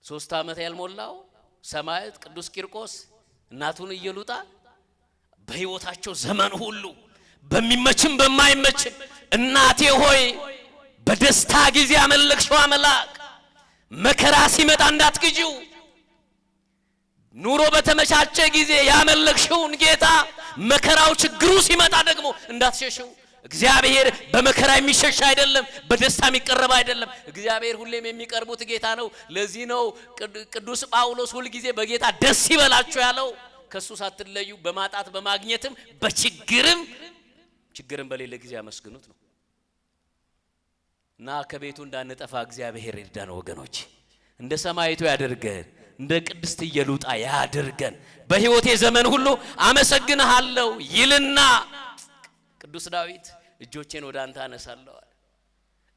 3 ዓመት ያልሞላው ሰማዕት ቅዱስ ቂርቆስ እናቱን ኢየሉጣ በሕይወታቸው ዘመን ሁሉ በሚመችም በማይመችም እናቴ ሆይ በደስታ ጊዜ አመለክሽው አምላክ መከራ ሲመጣ እንዳትግጂው፣ ኑሮ በተመቻቸ ጊዜ ያመለክሽውን ጌታ መከራው ችግሩ ሲመጣ ደግሞ እንዳትሸሽው። እግዚአብሔር በመከራ የሚሸሽ አይደለም፣ በደስታ የሚቀርብ አይደለም። እግዚአብሔር ሁሌም የሚቀርቡት ጌታ ነው። ለዚህ ነው ቅዱስ ጳውሎስ ሁሉ ጊዜ በጌታ ደስ ይበላችሁ ያለው። ከሱ ሳትለዩ በማጣት በማግኘትም በችግርም በሌለ ጊዜ አመስግኑት ነው። እና ከቤቱ እንዳንጠፋ እግዚአብሔር ይርዳን ወገኖች። እንደ ሰማይቱ ያድርገን፣ እንደ ቅድስት ኢየሉጣ ያድርገን። በሕይወቴ ዘመን ሁሉ አመሰግንሃለሁ ይልና ቅዱስ ዳዊት እጆቼን ወደ አንተ አነሳለሁ አለ።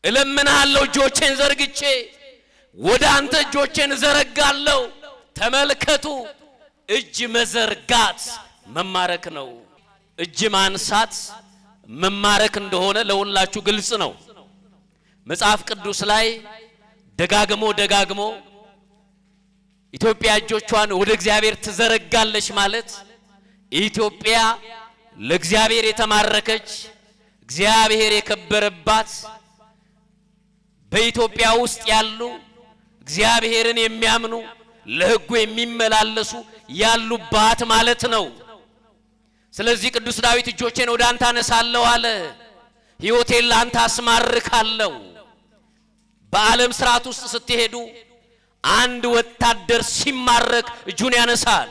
እለምንሃለሁ እጆቼን ዘርግቼ ወደ አንተ እጆቼን ዘረጋለሁ። ተመልከቱ፣ እጅ መዘርጋት መማረክ ነው። እጅ ማንሳት መማረክ እንደሆነ ለሁላችሁ ግልጽ ነው። መጽሐፍ ቅዱስ ላይ ደጋግሞ ኢትዮጵያ እጆቿን ወደ እግዚአብሔር ትዘረጋለች ማለት ኢትዮጵያ ለእግዚአብሔር የተማረከች እግዚአብሔር የከበረባት በኢትዮጵያ ውስጥ ያሉ እግዚአብሔርን የሚያምኑ ለሕጉ የሚመላለሱ ያሉባት ማለት ነው። ስለዚህ ቅዱስ ዳዊት እጆቼን ወደ አንተ አነሳለሁ አለ። ሕይወቴን ለአንተ አስማርካለሁ። በዓለም ስርዓት ውስጥ ስትሄዱ አንድ ወታደር ሲማረክ እጁን ያነሳል።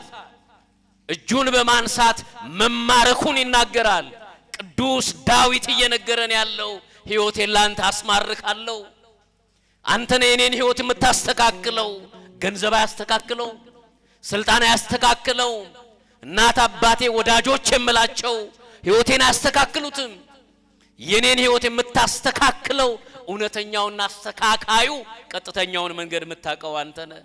እጁን በማንሳት መማረኩን ይናገራል። ቅዱስ ዳዊት እየነገረን ያለው ሕይወቴን ላንተ አስማርካለሁ። አንተ ነህ የኔን ሕይወት የምታስተካክለው። ገንዘብ አያስተካክለው፣ ስልጣን አያስተካክለው፣ እናት አባቴ ወዳጆች የምላቸው ሕይወቴን አያስተካክሉትም። የኔን ሕይወት የምታስተካክለው እውነተኛውና አስተካካዩ ቀጥተኛውን መንገድ የምታውቀው አንተ ነህ።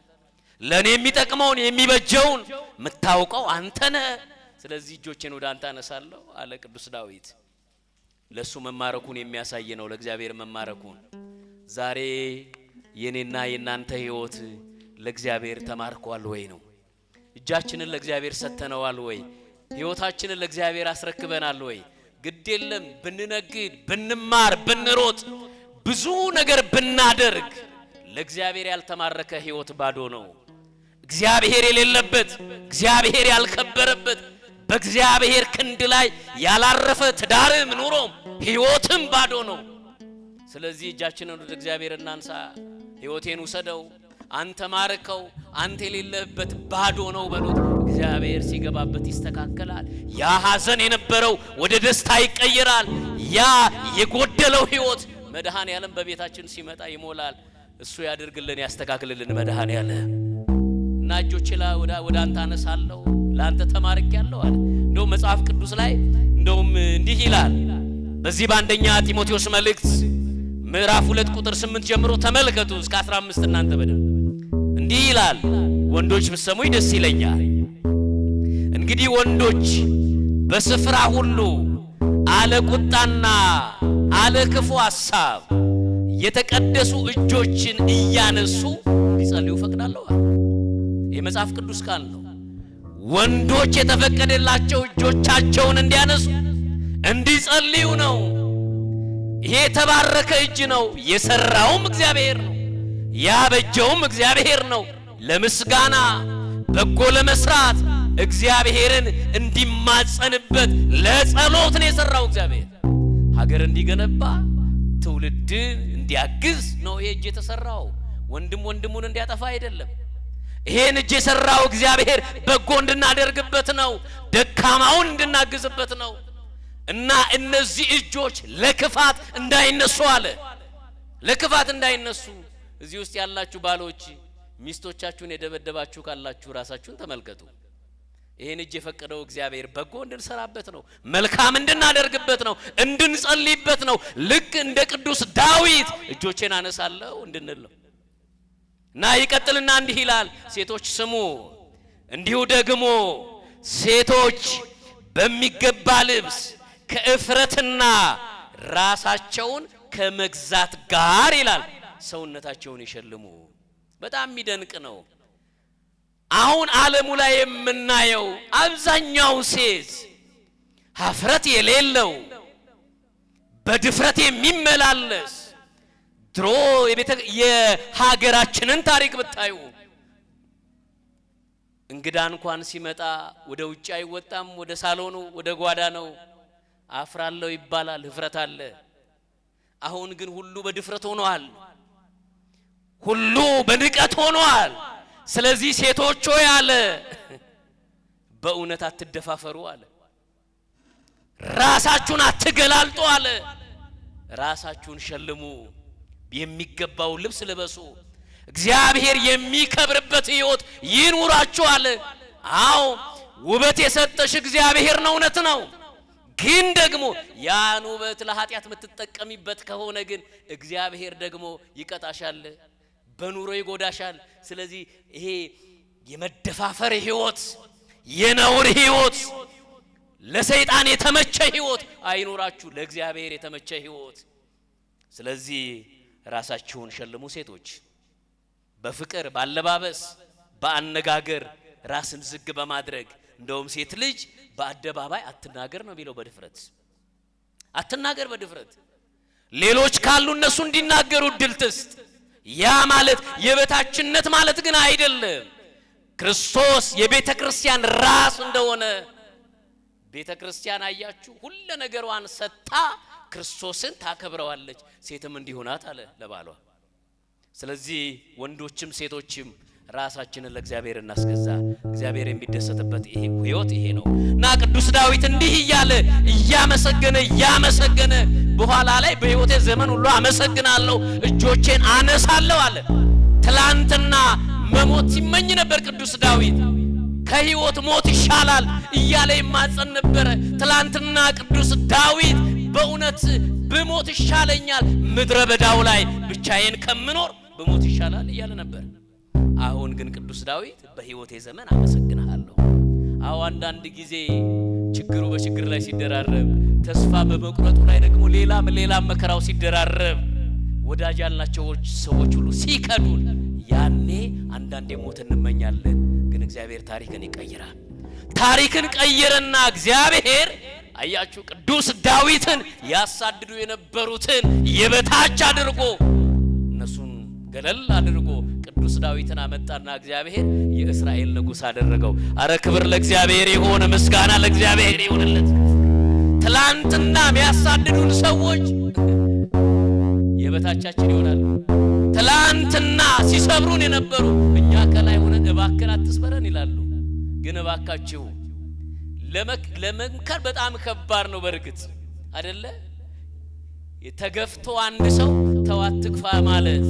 ለኔ የሚጠቅመውን የሚበጀውን የምታውቀው አንተ ነህ። ስለዚህ እጆቼን ወደ አንተ አነሳለሁ አለ ቅዱስ ዳዊት። ለሱ መማረኩን የሚያሳይ ነው፣ ለእግዚአብሔር መማረኩን። ዛሬ የኔና የናንተ ሕይወት ለእግዚአብሔር ተማርኳል ወይ ነው? እጃችንን ለእግዚአብሔር ሰተነዋል ወይ? ሕይወታችንን ለእግዚአብሔር አስረክበናል ወይ? ግድ የለም ብንነግድ፣ ብንማር፣ ብንሮጥ፣ ብዙ ነገር ብናደርግ ለእግዚአብሔር ያልተማረከ ሕይወት ባዶ ነው። እግዚአብሔር የሌለበት፣ እግዚአብሔር ያልከበረበት፣ በእግዚአብሔር ክንድ ላይ ያላረፈ ትዳርም ኑሮም ሕይወትም ባዶ ነው። ስለዚህ እጃችንን ወደ እግዚአብሔር እናንሳ። ሕይወቴን ውሰደው፣ አንተ ማርከው፣ አንተ የሌለበት ባዶ ነው በሉት። እግዚአብሔር ሲገባበት ይስተካከላል። ያ ሐዘን የነበረው ወደ ደስታ ይቀየራል። ያ የጎደለው ሕይወት መድኃኔዓለም በቤታችን ሲመጣ ይሞላል። እሱ ያድርግልን፣ ያስተካክልልን መድኃኔዓለም። እና እጆቼ ወደ አንተ አነሳለሁ፣ ለአንተ ተማርኬያለሁ አለ። እንደውም መጽሐፍ ቅዱስ ላይ እንደውም እንዲህ ይላል። በዚህ በአንደኛ ጢሞቴዎስ መልእክት ምዕራፍ 2 ቁጥር 8 ጀምሮ ተመልከቱ እስከ 15 እናንተ በደንብ እንዲህ ይላል። ወንዶች ብትሰሙኝ ደስ ይለኛል። እንግዲህ ወንዶች በስፍራ ሁሉ አለ ቁጣና አለ ክፉ ሐሳብ የተቀደሱ እጆችን እያነሱ እንዲጸልዩ ፈቅዳለሁ። ይህ መጽሐፍ ቅዱስ ቃል ነው። ወንዶች የተፈቀደላቸው እጆቻቸውን እንዲያነሱ እንዲጸልዩ ነው። ይሄ የተባረከ እጅ ነው። የሰራውም እግዚአብሔር ነው፣ ያበጀውም እግዚአብሔር ነው። ለምስጋና በጎ ለመስራት እግዚአብሔርን እንዲማጸንበት ለጸሎት ነው የሰራው እግዚአብሔር። ሀገር እንዲገነባ ትውልድን እንዲያግዝ ነው ይሄ እጅ የተሰራው። ወንድም ወንድሙን እንዲያጠፋ አይደለም። ይሄን እጅ የሰራው እግዚአብሔር በጎ እንድናደርግበት ነው፣ ደካማውን እንድናግዝበት ነው። እና እነዚህ እጆች ለክፋት እንዳይነሱ አለ። ለክፋት እንዳይነሱ። እዚህ ውስጥ ያላችሁ ባሎች ሚስቶቻችሁን የደበደባችሁ ካላችሁ ራሳችሁን ተመልከቱ። ይሄን እጅ የፈቀደው እግዚአብሔር በጎ እንድንሰራበት ነው፣ መልካም እንድናደርግበት ነው፣ እንድንጸልይበት ነው። ልክ እንደ ቅዱስ ዳዊት እጆቼን አነሳለሁ እንድንል ነው። እና ይቀጥልና እንዲህ ይላል፣ ሴቶች ስሙ፣ እንዲሁ ደግሞ ሴቶች በሚገባ ልብስ ከእፍረትና ራሳቸውን ከመግዛት ጋር ይላል ሰውነታቸውን ይሸልሙ። በጣም የሚደንቅ ነው። አሁን ዓለሙ ላይ የምናየው አብዛኛው ሴት ሀፍረት የሌለው በድፍረት የሚመላለስ ድሮ የሀገራችንን ታሪክ ብታዩ እንግዳ እንኳን ሲመጣ ወደ ውጭ አይወጣም፣ ወደ ሳሎኑ ወደ ጓዳ ነው። አፍራለሁ ይባላል፣ ህፍረት አለ። አሁን ግን ሁሉ በድፍረት ሆኗል፣ ሁሉ በንቀት ሆኗል። ስለዚህ ሴቶች ሆይ አለ በእውነት አትደፋፈሩ አለ፣ ራሳችሁን አትገላልጡ አለ፣ ራሳችሁን ሸልሙ፣ የሚገባው ልብስ ልበሱ፣ እግዚአብሔር የሚከብርበት ህይወት ይኑራችሁ አለ። አዎ ውበት የሰጠሽ እግዚአብሔር ነው፣ እውነት ነው። ግን ደግሞ ያን ውበት ለኃጢአት የምትጠቀሚበት ከሆነ ግን እግዚአብሔር ደግሞ ይቀጣሻል፣ በኑሮ ይጎዳሻል። ስለዚህ ይሄ የመደፋፈር ህይወት፣ የነውር ህይወት፣ ለሰይጣን የተመቸ ህይወት አይኖራችሁ፣ ለእግዚአብሔር የተመቸ ህይወት። ስለዚህ ራሳችሁን ሸልሙ ሴቶች፣ በፍቅር ባለባበስ በአነጋገር ራስን ዝግ በማድረግ። እንደውም ሴት ልጅ በአደባባይ አትናገር ነው ቢለው፣ በድፍረት አትናገር፣ በድፍረት ሌሎች ካሉ እነሱ እንዲናገሩ እድል ትስጥ። ያ ማለት የበታችነት ማለት ግን አይደለም። ክርስቶስ የቤተ ክርስቲያን ራስ እንደሆነ ቤተ ክርስቲያን አያችሁ ሁሉ ነገሯን ሰጣ ክርስቶስን ታከብረዋለች። ሴትም እንዲሆናት አለ ለባሏ። ስለዚህ ወንዶችም ሴቶችም ራሳችንን ለእግዚአብሔር እናስገዛ። እግዚአብሔር የሚደሰትበት ይሄ ህይወት ይሄ ነው። እና ቅዱስ ዳዊት እንዲህ እያለ እያመሰገነ በኋላ ላይ በህይወቴ ዘመን ሁሉ አመሰግናለሁ እጆቼን አነሳለሁ አለ። ትላንትና መሞት ሲመኝ ነበር ቅዱስ ዳዊት። ከህይወት ሞት ይሻላል እያለ ይማጸን ነበር። ትላንትና ቅዱስ ዳዊት በእውነት በሞት ይሻለኛል፣ ምድረ በዳው ላይ ብቻዬን ከምኖር በሞት ይሻላል እያለ ነበር። አሁን ግን ቅዱስ ዳዊት በህይወቴ ዘመን አመሰግናለሁ። አዎ አንዳንድ ጊዜ ችግሩ በችግር ላይ ሲደራረብ፣ ተስፋ በመቁረጡ ላይ ደግሞ ሌላም መከራው ሲደራረብ፣ ወዳጅ ያልናቸው ሰዎች ሁሉ ሲከዱን፣ ያኔ አንዳንዴ ሞት እንመኛለን። ግን እግዚአብሔር ታሪክን ይቀይራል። ታሪክን ቀየረና እግዚአብሔር አያችሁ ቅዱስ ዳዊትን ያሳድዱ የነበሩትን የበታች አድርጎ እነሱን ገለል አድርጎ ቅዱስ ዳዊትን አመጣና እግዚአብሔር የእስራኤል ንጉስ አደረገው። አረ ክብር ለእግዚአብሔር ይሁን፣ ምስጋና ለእግዚአብሔር ይሁንለት። ትላንትና የሚያሳድዱን ሰዎች የበታቻችን ይሆናል። ትላንትና ሲሰብሩን የነበሩ እኛ ከላይ ሆነን እባክን አትስበረን ይላሉ። ግን እባካችሁ ለመምከር በጣም ከባድ ነው። በርግጥ አይደለ የተገፍቶ አንድ ሰው ተዋትክፋ ማለት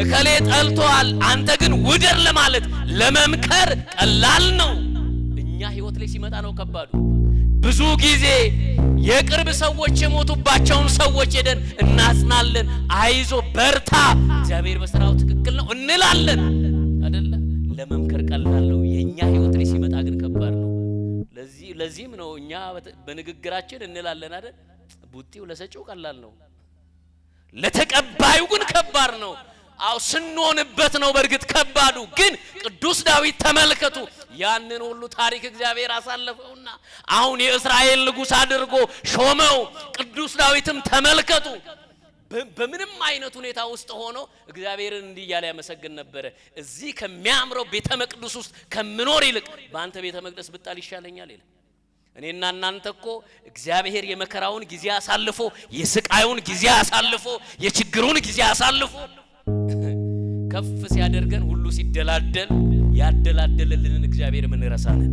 እከሌ ጠልቷል አንተ ግን ውደር ለማለት ለመምከር ቀላል ነው። እኛ ህይወት ላይ ሲመጣ ነው ከባዱ። ብዙ ጊዜ የቅርብ ሰዎች የሞቱባቸውን ሰዎች ሄደን እናጽናለን፣ አይዞ በርታ፣ እግዚአብሔር በስራው ትክክል ነው እንላለን አይደለ። ለመምከር ቀላል ነው። የኛ ህይወት ላይ ሲመጣ ግን ከባድ ነው። ለዚህም ነው እኛ በንግግራችን እንላለን አይደል፣ ቡጢው ለሰጪው ቀላል ነው፣ ለተቀባዩ ግን ከባድ ነው። አው ስንሆንበት ነው በርግጥ ከባዱ። ግን ቅዱስ ዳዊት ተመልከቱ፣ ያንን ሁሉ ታሪክ እግዚአብሔር አሳለፈውና አሁን የእስራኤል ንጉስ አድርጎ ሾመው። ቅዱስ ዳዊትም ተመልከቱ በምንም አይነት ሁኔታ ውስጥ ሆኖ እግዚአብሔርን እንዲህ እያለ ያመሰግን ነበር። እዚህ ከሚያምረው ቤተ መቅደስ ውስጥ ከምኖር ይልቅ በአንተ ቤተ መቅደስ ብጣል ይሻለኛል ይላል። እኔና እናንተ እኮ እግዚአብሔር የመከራውን ጊዜ አሳልፎ፣ የስቃዩን ጊዜ አሳልፎ፣ የችግሩን ጊዜ አሳልፎ ከፍ ሲያደርገን ሁሉ ሲደላደል ያደላደለልን እግዚአብሔር ምን ረሳነን?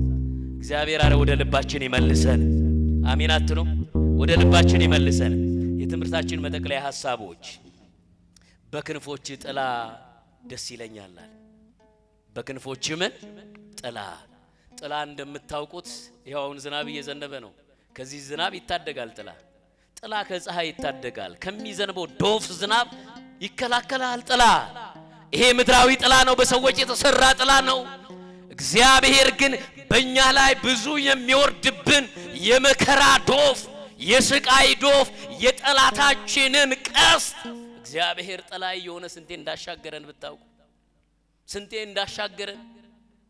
እግዚአብሔር አረ ወደ ልባችን ይመልሰን። አሜን አትሉም? ወደ ልባችን ይመልሰን። የትምህርታችን መጠቅለያ ሐሳቦች በክንፎች ጥላ ደስ ይለኛል። በክንፎች ምን ጥላ ጥላ እንደምታውቁት ይሄውን ዝናብ እየዘነበ ነው። ከዚህ ዝናብ ይታደጋል ጥላ። ጥላ ከፀሐይ ይታደጋል። ከሚዘንበው ዶፍ ዝናብ ይከላከላል ጥላ። ይሄ ምድራዊ ጥላ ነው፣ በሰዎች የተሰራ ጥላ ነው። እግዚአብሔር ግን በእኛ ላይ ብዙ የሚወርድብን የመከራ ዶፍ፣ የስቃይ ዶፍ፣ የጠላታችንን ቀስት እግዚአብሔር ጥላ የሆነ ስንቴ እንዳሻገረን ብታውቁ፣ ስንቴ እንዳሻገረን።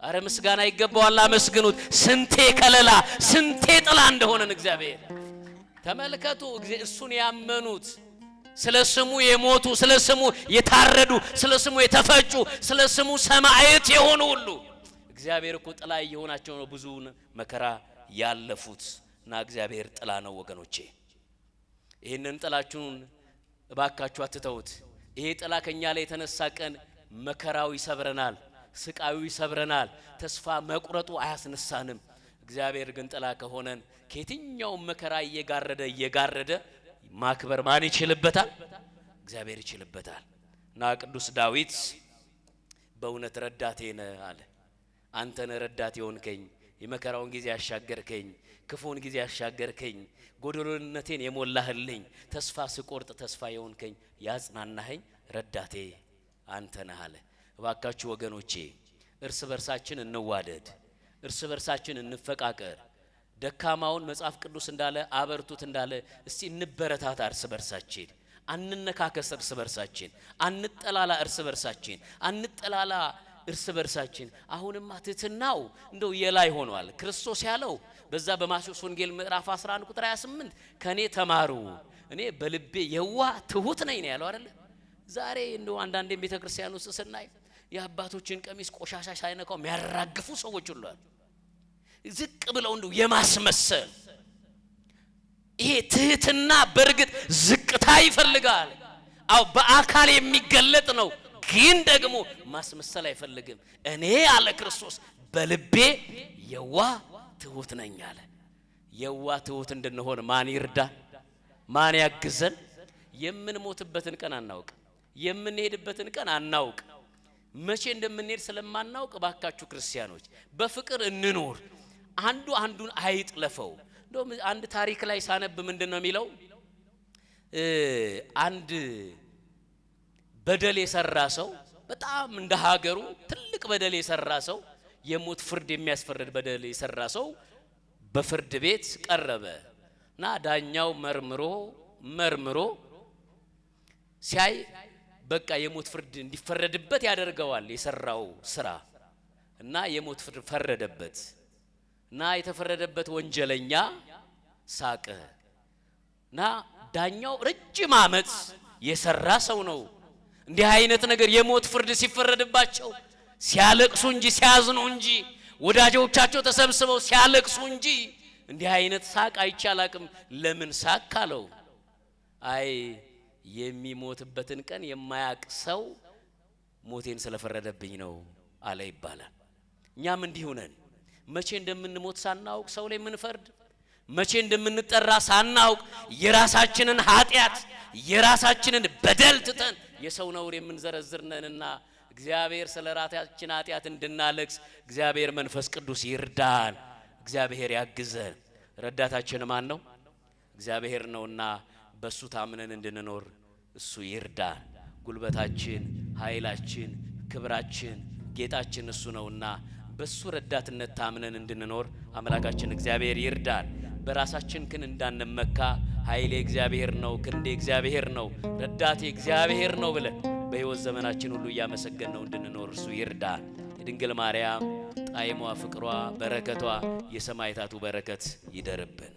አረ ምስጋና ይገባዋል፣ አመስግኑት። ስንቴ ከለላ፣ ስንቴ ጥላ እንደሆነን እግዚአብሔር ተመልከቱ። እሱን ያመኑት፣ ስለ ስሙ የሞቱ፣ ስለ ስሙ የታረዱ፣ ስለ ስሙ የተፈጩ፣ ስለ ስሙ ሰማዕት የሆኑ ሁሉ እግዚአብሔር እኮ ጥላ የሆናቸው ነው ብዙውን መከራ ያለፉት። እና እግዚአብሔር ጥላ ነው ወገኖቼ። ይሄንን ጥላችሁን እባካችሁ አትተውት። ይሄ ጥላ ከኛ ላይ የተነሳ ቀን መከራው ይሰብረናል፣ ስቃዩ ይሰብረናል፣ ተስፋ መቁረጡ አያስነሳንም። እግዚአብሔር ግን ጥላ ከሆነን ከየትኛው መከራ እየጋረደ ማክበር ማን ይችልበታል? እግዚአብሔር ይችልበታል። እና ቅዱስ ዳዊት በእውነት ረዳቴ ነህ አለ። አንተ ነህ ረዳቴ ሆንከኝ፣ የመከራውን ጊዜ ያሻገርከኝ፣ ክፉን ጊዜ ያሻገርከኝ፣ ጎደሎነቴን የሞላህልኝ፣ ተስፋ ስቆርጥ ተስፋ የሆንከኝ፣ ያጽናናኸኝ ረዳቴ አንተ ነህ አለ። እባካችሁ ወገኖቼ እርስ በርሳችን እንዋደድ፣ እርስ በርሳችን እንፈቃቀር። ደካማውን መጽሐፍ ቅዱስ እንዳለ አበርቱት እንዳለ እስቲ እንበረታታ እርስ በርሳችን፣ አንነካከስ እርስ በርሳችን፣ አንጠላላ እርስ በርሳችን፣ አንጠላላ እርስ በርሳችን። አሁንማ ትሕትናው እንደው የላይ ሆኗል። ክርስቶስ ያለው በዛ በማቴዎስ ወንጌል ምዕራፍ 11 ቁጥር 28 ከኔ ተማሩ እኔ በልቤ የዋህ ትሁት ነኝ ነው ያለው አይደል? ዛሬ እንደው አንዳንዴ ቤተክርስቲያን ውስጥ ስናይ የአባቶችን ቀሚስ ቆሻሻ ሳይነካው የሚያራግፉ ሰዎች ሁሉ አሉ። ዝቅ ብለው እንደው የማስመሰል ይሄ ትሕትና በርግጥ ዝቅታ ይፈልጋል። አው በአካል የሚገለጥ ነው፣ ግን ደግሞ ማስመሰል አይፈልግም። እኔ አለ ክርስቶስ በልቤ የዋህ ትሁት ነኝ አለ። የዋህ ትሁት እንድንሆን ማን ይርዳ? ማን ያግዘን? የምንሞትበትን ቀን አናውቅ፣ የምንሄድበትን ቀን አናውቅ። መቼ እንደምንሄድ ስለማናውቅ ባካችሁ ክርስቲያኖች በፍቅር እንኖር፣ አንዱ አንዱን አይጥለፈው። እንደውም አንድ ታሪክ ላይ ሳነብ ምንድነው የሚለው? አንድ በደል የሰራ ሰው፣ በጣም እንደ ሀገሩ ትልቅ በደል የሰራ ሰው፣ የሞት ፍርድ የሚያስፈርድ በደል የሰራ ሰው በፍርድ ቤት ቀረበ እና ዳኛው መርምሮ ሲያይ በቃ የሞት ፍርድ እንዲፈረድበት ያደርገዋል የሰራው ስራ እና የሞት ፍርድ ፈረደበት እና የተፈረደበት ወንጀለኛ ሳቀ እና ዳኛው ረጅም ዓመት የሰራ ሰው ነው። እንዲህ አይነት ነገር የሞት ፍርድ ሲፈረድባቸው ሲያለቅሱ እንጂ ሲያዝኑ እንጂ ወዳጆቻቸው ተሰብስበው ሲያለቅሱ እንጂ እንዲህ አይነት ሳቅ አይቻላቅም። ለምን ሳቅ አለው? አይ የሚሞትበትን ቀን የማያቅ ሰው ሞቴን ስለፈረደብኝ ነው አለ ይባላል። እኛም እንዲሁ ነን። መቼ እንደምንሞት ሳናውቅ ሰው ላይ ምንፈርድ፣ መቼ እንደምንጠራ ሳናውቅ የራሳችንን ኃጢአት የራሳችንን በደል ትተን የሰው ነውር የምንዘረዝር ነንና እግዚአብሔር ስለ ራሳችን ኃጢአት እንድናለቅስ እግዚአብሔር መንፈስ ቅዱስ ይርዳን፣ እግዚአብሔር ያግዘን። ረዳታችን ማን ነው? እግዚአብሔር ነውና በሱ ታምነን እንድንኖር እሱ ይርዳን። ጉልበታችን፣ ኃይላችን፣ ክብራችን፣ ጌጣችን እሱ ነውና በሱ ረዳትነት ታምነን እንድንኖር አምላካችን እግዚአብሔር ይርዳን። በራሳችን ግን እንዳንመካ ኃይሌ እግዚአብሔር ነው፣ ክንዴ እግዚአብሔር ነው፣ ረዳቴ እግዚአብሔር ነው ብለን በሕይወት ዘመናችን ሁሉ እያመሰገንነው እንድንኖር እሱ ይርዳን። የድንግል ማርያም ጣዕሟ፣ ፍቅሯ፣ በረከቷ፣ የሰማዕታቱ በረከት ይደርብን።